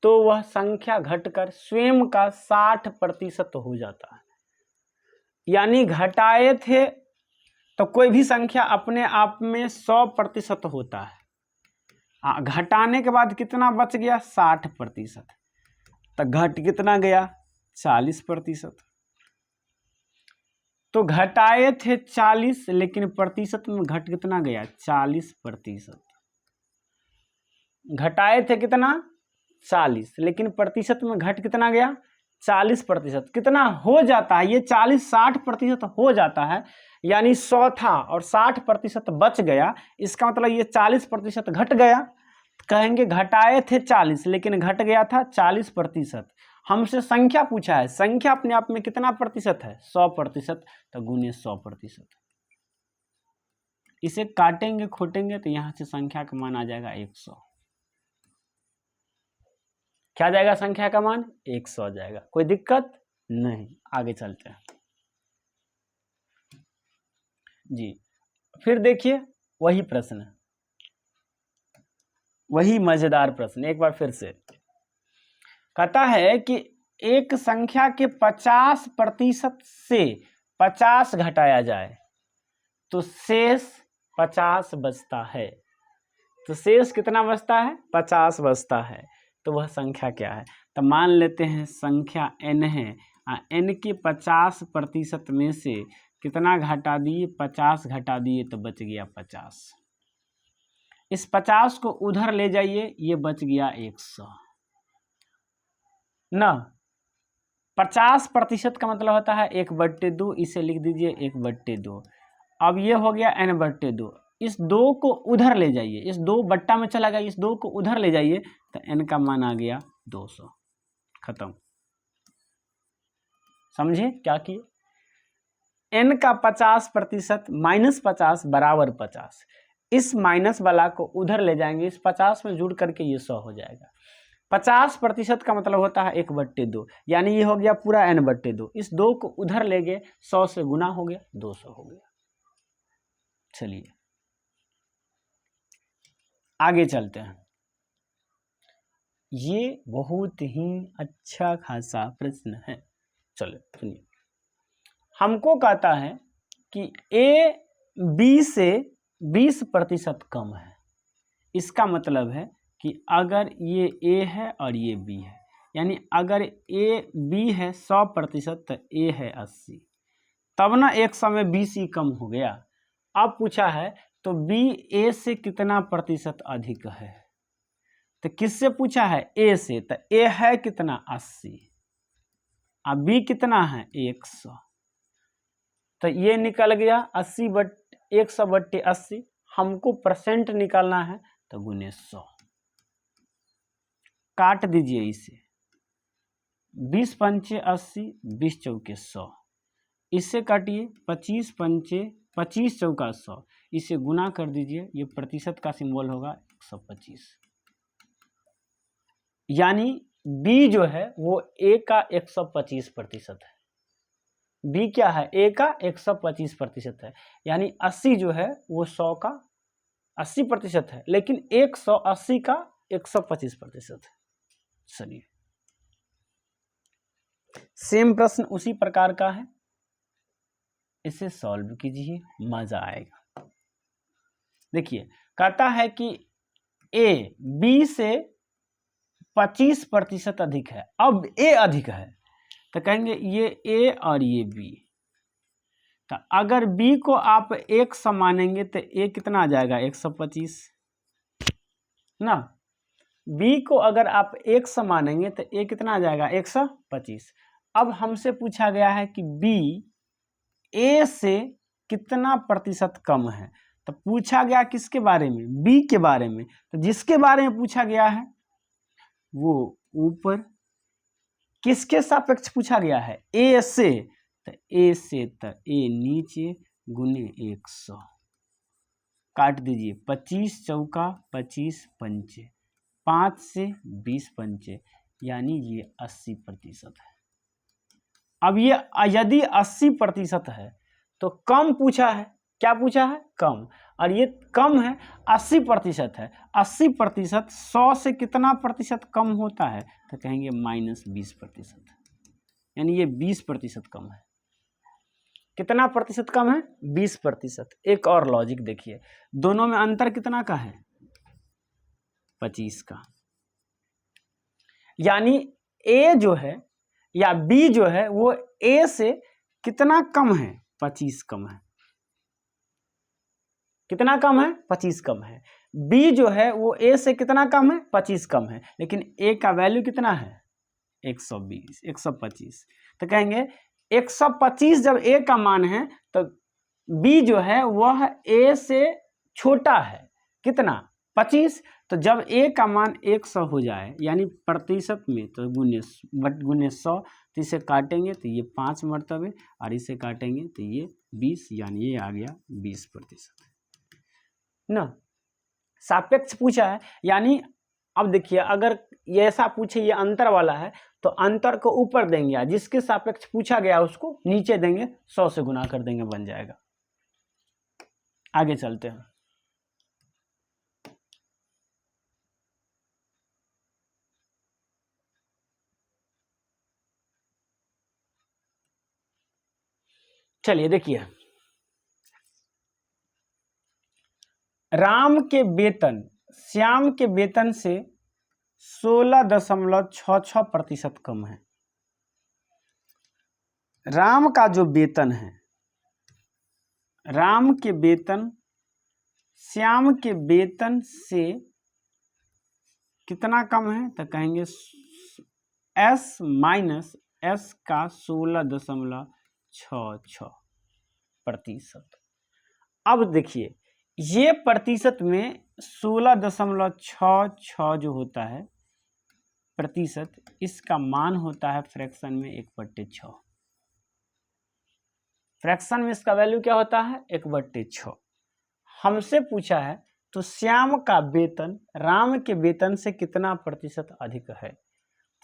[SPEAKER 1] तो वह संख्या घटकर स्वयं का 60% हो जाता है। यानी घटाए थे तो कोई भी संख्या अपने आप में 100% होता है, घटाने के बाद कितना बच गया 60%, तो घट कितना गया 40%। तो घटाए थे 40 लेकिन प्रतिशत में घट कितना गया 40%। घटाए थे कितना 40 लेकिन प्रतिशत में घट कितना गया 40%। कितना हो जाता है ये 40-60% हो जाता है, यानी 100 था और 60% बच गया, इसका मतलब ये 40% घट गया। कहेंगे घटाए थे 40 लेकिन घट गया था 40%। हमसे संख्या पूछा है, संख्या अपने आप में कितना प्रतिशत है 100%, तो गुने 100%। इसे काटेंगे खोटेंगे तो यहां से संख्या का मान आ जाएगा 100। क्या जाएगा संख्या का मान 100 जाएगा, कोई दिक्कत नहीं। आगे चलते हैं जी। फिर देखिए वही प्रश्न, वही मजेदार प्रश्न एक बार फिर से। कहता है कि एक संख्या के 50% से 50 घटाया जाए तो शेष 50 बचता है। तो शेष कितना बचता है 50 बचता है, तो वह संख्या क्या है। तो मान लेते हैं संख्या n है, n के 50% में से कितना घटा दिए 50 घटा दिए तो बच गया 50। इस 50 को उधर ले जाइए, ये बच गया 100 ना। 50% का मतलब होता है 1/2, इसे लिख दीजिए 1/2। अब ये हो गया n/2, इस 2 को उधर ले जाइए, इस 2 बट्टा में चला गया, इस 2 को उधर ले जाइए तो n का मान आ गया 200। खत्म। समझे क्या किए, n का 50% -50 बराबर 50। इस माइनस वाला को उधर ले जाएंगे, इस 50 में जुड़ करके ये 100 हो जाएगा। 50% का मतलब होता है 1/2, यानी ये हो गया पूरा n/2। इस 2 को उधर ले गए, 100 से गुना हो गया 200 हो गया। चलिए आगे चलते हैं। ये बहुत ही अच्छा खासा प्रश्न है। चलो सुनिए, हमको कहता है कि a b से 20% कम है। इसका मतलब है कि अगर ये a है और ये b है, यानी अगर a b है 100% तो a है 80, तब ना 100 में 20 ही कम हो गया। अब पूछा है तो b a से कितना प्रतिशत अधिक है। तो किससे पूछा है a से, तो a है कितना 80 और b कितना है 100, तो ये निकल गया 100/80। हमको परसेंट निकालना है तो गुने 100। काट दीजिए इसे, 20 पंचे 80, 20 चौके 100, इससे काटिए 25 पंचे 25 चौका 100, इसे गुना कर दीजिए, ये प्रतिशत का सिंबल होगा 125। यानी बी जो है वो ए का 125% है। बी क्या है? ए का 125% है। यानी 80 जो है वो 100 का 80% है, लेकिन 180 का 125% है। चलिए सेम प्रश्न उसी प्रकार का है, इसे सॉल्व कीजिए, मजा आएगा। देखिए कहता है कि ए बी से 25% अधिक है। अब ए अधिक है तो कहेंगे ये ए और ये बी। तो अगर बी को आप 100 मानेंगे तो ए कितना आ जाएगा? 125 ना। बी को अगर आप 100 मानेंगे तो ए कितना आ जाएगा? 125। अब हमसे पूछा गया है कि बी ए से कितना प्रतिशत कम है। तो पूछा गया किसके बारे में? बी के बारे में। तो जिसके बारे में पूछा गया है वो ऊपर, किसके सापेक्ष पूछा गया है? ए से। तो ए से तो ए नीचे गुने 100, काट दीजिए 25 चौका 25 पंचे, 5 से 20 पंचे, यानी ये 80% है। अब ये यदि 80% है तो कम पूछा है, क्या पूछा है? कम। और ये कम है 80% है। 80% 100 से कितना प्रतिशत कम होता है? तो कहेंगे -20%, यानी ये 20% कम है। कितना प्रतिशत कम है? 20%। एक और लॉजिक देखिए, दोनों में अंतर कितना का है? 25 का। यानी ए जो है या बी जो है वो ए से कितना कम है? 25 कम है। कितना कम है? 25 कम है। बी जो है वो ए से कितना कम है? 25 कम है। लेकिन ए का वैल्यू कितना है? 120, 125। तो कहेंगे 125 जब ए का मान है तो बी जो है वह ए से छोटा है। कितना? 25। तो जब ए का मान 100 हो जाए, यानी प्रतिशत में, तो गुने 100, तो इसे काटेंगे तो ये 5 मरतबे, और इसे काटेंगे तो ये 20, यानी ये आ गया 20% ना। सापेक्ष पूछा है, यानी अब देखिए अगर ये ऐसा पूछे ये अंतर वाला है तो अंतर को ऊपर देंगे, जिसके सापेक्ष पूछा गया उसको नीचे देंगे, 100 से गुना कर देंगे, बन जाएगा। आगे चलते हैं। चलिए देखिए, राम के वेतन श्याम के वेतन से 16.66% कम है। राम का जो वेतन है, राम के वेतन श्याम के वेतन से कितना कम है? तो कहेंगे S माइनस S का 16.66%। अब देखिए ये प्रतिशत में 16.66 जो होता है प्रतिशत, इसका मान होता है फ्रैक्शन में 1/6। फ्रैक्शन में इसका वैल्यू क्या होता है? 1/6। हमसे पूछा है तो श्याम का वेतन राम के वेतन से कितना प्रतिशत अधिक है?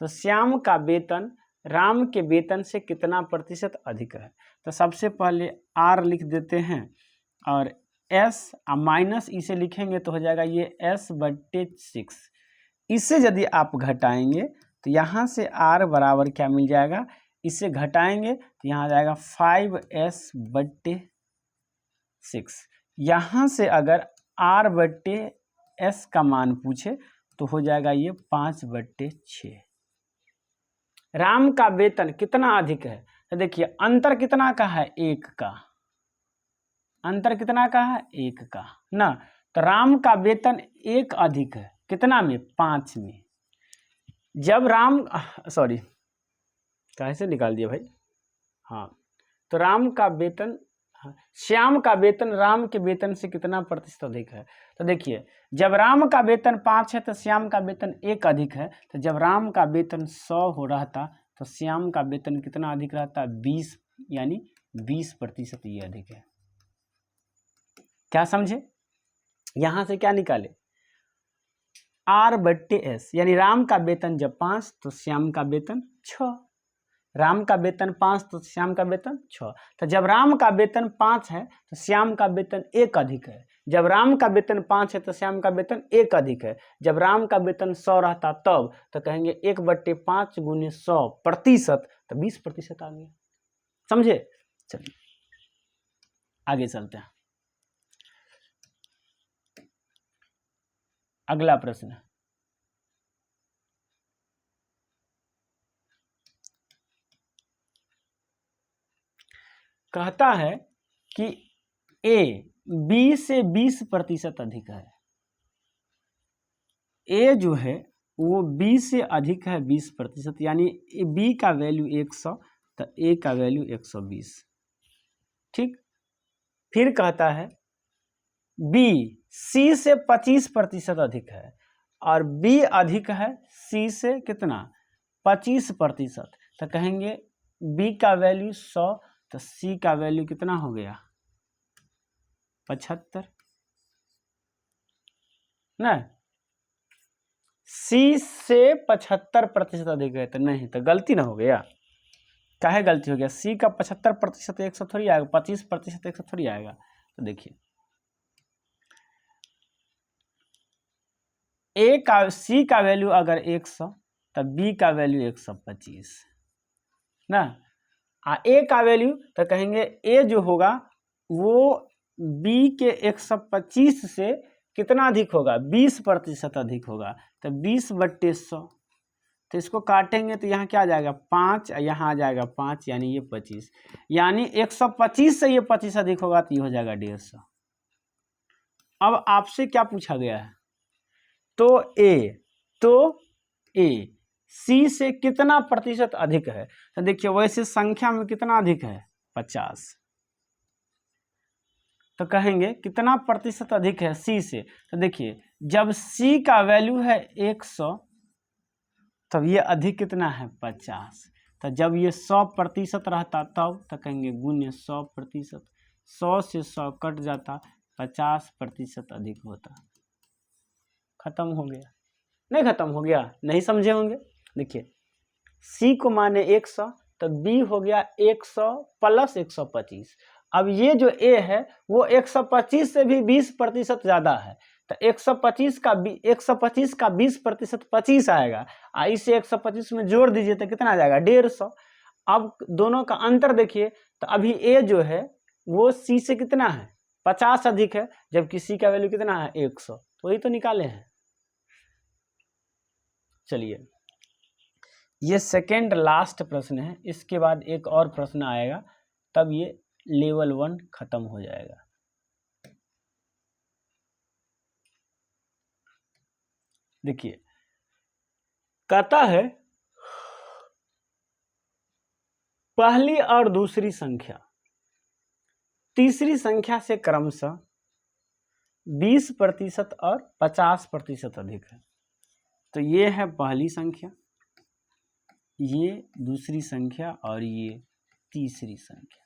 [SPEAKER 1] तो श्याम का वेतन राम के वेतन से कितना प्रतिशत अधिक है? तो सबसे पहले R लिख देते हैं और S माइनस इसे लिखेंगे तो हो जाएगा ये S/6। इसे यदि आप घटाएंगे तो यहाँ से R बराबर क्या मिल जाएगा? इसे घटाएंगे तो यहाँ आ जाएगा 5S/6। यहाँ से अगर R/S का मान पूछे तो हो जाएगा ये 5/6। राम का वेतन कितना अधिक है? तो देखिए अंतर कितना का है? 1 का। अंतर कितना का है? 1 का ना। तो राम का वेतन 1 अधिक है, कितना में? 5 में। जब राम सॉरी कैसे निकाल दिया भाई, हाँ, तो राम का वेतन श्याम का वेतन राम के वेतन से कितना प्रतिशत अधिक है? तो देखिए जब राम का वेतन 5 है तो श्याम का वेतन 1 अधिक है। तो जब राम का वेतन 100 हो रहा था तो श्याम का वेतन कितना अधिक रहता है? 20, यानी 20% ये अधिक है। क्या समझे? यहां से क्या निकाले? R/S, यानी राम का वेतन जब 5 तो श्याम का वेतन 6। राम का वेतन 5 तो श्याम का वेतन 6। तो जब राम का वेतन 5 है तो श्याम का वेतन 1 अधिक है। जब राम का वेतन 5 है तो श्याम का वेतन 1 अधिक है। जब राम का वेतन 100 रहता तब तो कहेंगे 1/5 गुने 100% तो 20% आ गया। समझे? चलिए आगे चलते हैं। अगला प्रश्न कहता है कि A B से 20% अधिक है। A जो है वो B से अधिक है 20%, यानी B का वैल्यू 100 तो A का वैल्यू 120। ठीक। फिर कहता है B C से 25% अधिक है और B अधिक है C से कितना? 25%। तो कहेंगे B का वैल्यू 100 तो C का वैल्यू कितना हो गया? 75 ना। C से 75% अधिक है तो नहीं, तो गलती ना हो गया। काहे गलती हो गया? C का 75% 100 थोड़ी आएगा, 25% 100 थोड़ी आएगा। तो देखिए C का वैल्यू अगर 100 तब B का वैल्यू 125 ना। A का वैल्यू तो कहेंगे A जो होगा वो B के 125 से कितना अधिक होगा? 20% अधिक होगा। तो 20/100, तो इसको काटेंगे तो यहाँ क्या आ जाएगा? 5, यहाँ आ जाएगा 5, यानी ये 25, यानी 125 से ये 25 अधिक होगा तो ये हो जाएगा 150। अब आपसे क्या पूछा गया है? तो A C से कितना प्रतिशत अधिक है? तो देखिए वैसे संख्या में कितना अधिक है? 50। तो कहेंगे कितना प्रतिशत अधिक है C से? तो देखिए जब C का वैल्यू है 100 तब ये अधिक कितना है? 50। तो जब ये 100% रहता तब तो कहेंगे गुने 100%। 100 से 100 कट जाता, 50% अधिक होता। खत्म हो गया? नहीं खत्म हो गया? नहीं समझे होंगे। देखिए C को माने 100 तो B हो गया 100 प्लस 125। अब ये जो A है वो 125 से भी 20% ज़्यादा है। तो 125 का 20% 25 आएगा। इसे 125 में जोड़ दीजिए तो कितना आ जाएगा? 150। अब दोनों का अंतर देखिए तो अभी A जो है वो C से कितना है? 50 अधिक है, जबकि C का वैल्यू कितना है? 100। तो वही तो निकाले हैं। चलिए ये सेकेंड लास्ट प्रश्न है, इसके बाद एक और प्रश्न आएगा तब ये लेवल 1 खत्म हो जाएगा। देखिए कहता है पहली और दूसरी संख्या तीसरी संख्या से क्रमशः 20% और 50% अधिक है। तो ये है पहली संख्या, ये दूसरी संख्या और ये तीसरी संख्या।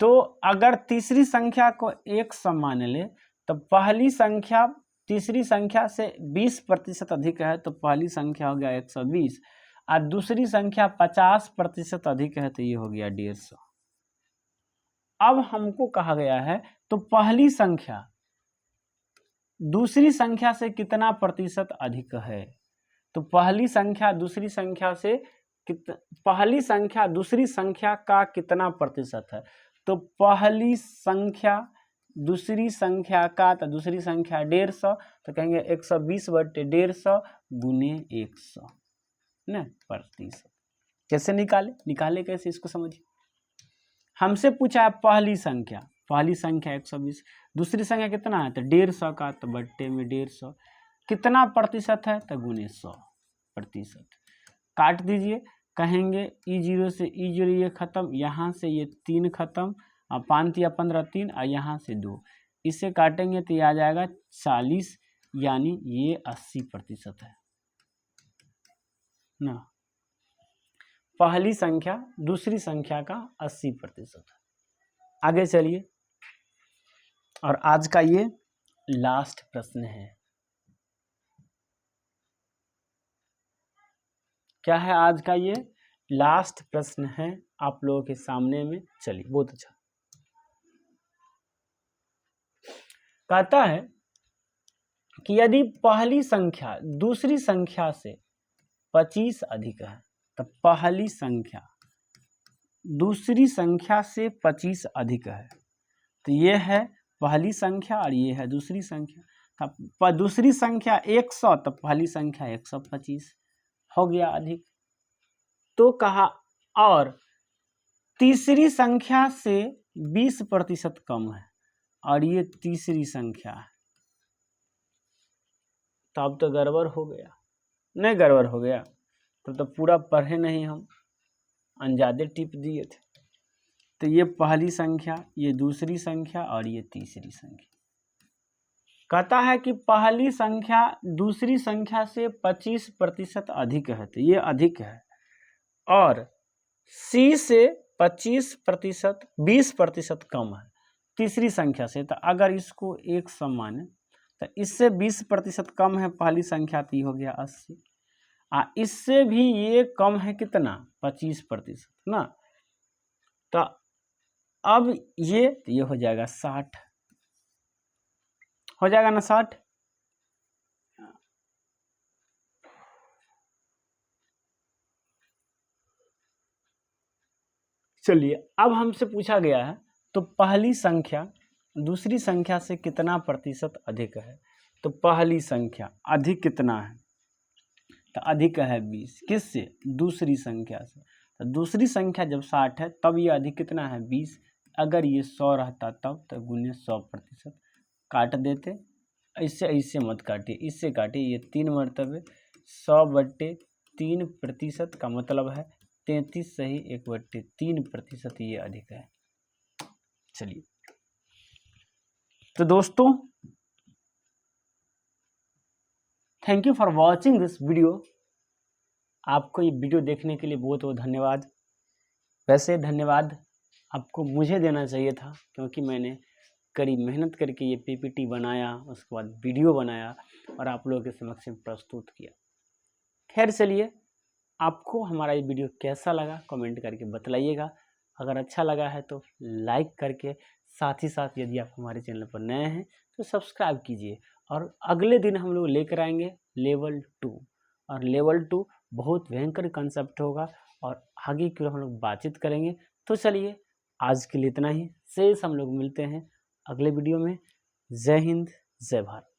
[SPEAKER 1] तो अगर तीसरी संख्या को 100 मान ले तो पहली संख्या तीसरी संख्या से 20% अधिक है तो पहली संख्या हो गया 120 और दूसरी संख्या 50% अधिक है तो ये हो गया 150। अब हमको कहा गया है तो पहली संख्या दूसरी संख्या से कितना प्रतिशत अधिक है? तो पहली संख्या दूसरी संख्या से पहली संख्या दूसरी संख्या का कितना प्रतिशत है? तो पहली संख्या दूसरी संख्या का, तो दूसरी संख्या 150 तो कहेंगे 120/150 गुने 100 न प्रतिशत। कैसे निकाले कैसे इसको समझिए। हमसे पूछा है पहली संख्या 120, दूसरी संख्या कितना है? तो 150 का, तो बट्टे में 150 कितना प्रतिशत है? तो गुने 100%। काट दीजिए, कहेंगे E0 से E0 ये खत्म, यहाँ से ये 3 खत्म, 5 या 15 3 और यहाँ से 2, इसे काटेंगे तो ये आ जाएगा 40, यानी ये 80% है। ना, पहली संख्या दूसरी संख्या का 80% है। आगे चलिए, और आज का ये लास्ट प्रश्न है। क्या है आज का ये लास्ट प्रश्न है आप लोगों के सामने में। चलिए, बहुत अच्छा। कहता है कि यदि पहली संख्या दूसरी संख्या से 25 अधिक है, तो पहली संख्या दूसरी संख्या से 25 अधिक है, तो ये है पहली संख्या और ये है दूसरी संख्या। तब दूसरी संख्या 100, तो पहली संख्या 125 हो गया अधिक। तो कहा और तीसरी संख्या से 20% कम है, और ये तीसरी संख्या है। तो अब तो गड़बड़ हो गया, नहीं गड़बड़ हो गया तो पूरा पढ़े नहीं, हम अनजादे टिप दिए थे। तो ये पहली संख्या, ये दूसरी संख्या और ये तीसरी संख्या। कहता है कि पहली संख्या दूसरी संख्या से 25% अधिक है, तो ये अधिक है, और C से 25% 20% कम है तीसरी संख्या से। तो अगर इसको एक समान, तो इससे 20% कम है पहली संख्या, तो ये हो गया 80। इससे भी ये कम है कितना, 25% ना। तो अब ये हो जाएगा 60, हो जाएगा ना 60। चलिए, अब हमसे पूछा गया है तो पहली संख्या दूसरी संख्या से कितना प्रतिशत अधिक है। तो पहली संख्या अधिक कितना है, तो अधिक है 20, किससे, दूसरी संख्या से। तो दूसरी संख्या जब 60 है तब ये अधिक कितना है, 20। अगर ये 100 रहता तब तो गुने 100%, काट देते। ऐसे मत काटिए, इससे काटिए, ये 3 मरतबे 100/3% का मतलब है 33 सही 1/3%, ये अधिक है। चलिए, तो दोस्तों thank you for watching this video. आपको ये वीडियो देखने के लिए बहुत बहुत धन्यवाद। वैसे धन्यवाद आपको मुझे देना चाहिए था, क्योंकि मैंने कड़ी मेहनत करके ये पीपीटी बनाया, उसके बाद वीडियो बनाया और आप लोगों के समक्ष प्रस्तुत किया। खैर चलिए, आपको हमारा ये वीडियो कैसा लगा कमेंट करके बतलाइएगा। अगर अच्छा लगा है तो लाइक करके, साथ ही साथ यदि आप हमारे चैनल पर नए हैं तो सब्सक्राइब कीजिए। और अगले दिन हम लोग लेकर आएंगे लेवल 2, और लेवल 2 बहुत भयंकर कंसेप्ट होगा और आगे की हम लोग बातचीत करेंगे। तो चलिए, आज के लिए इतना ही, शेष हम लोग मिलते हैं अगले वीडियो में। जय हिंद, जय भारत।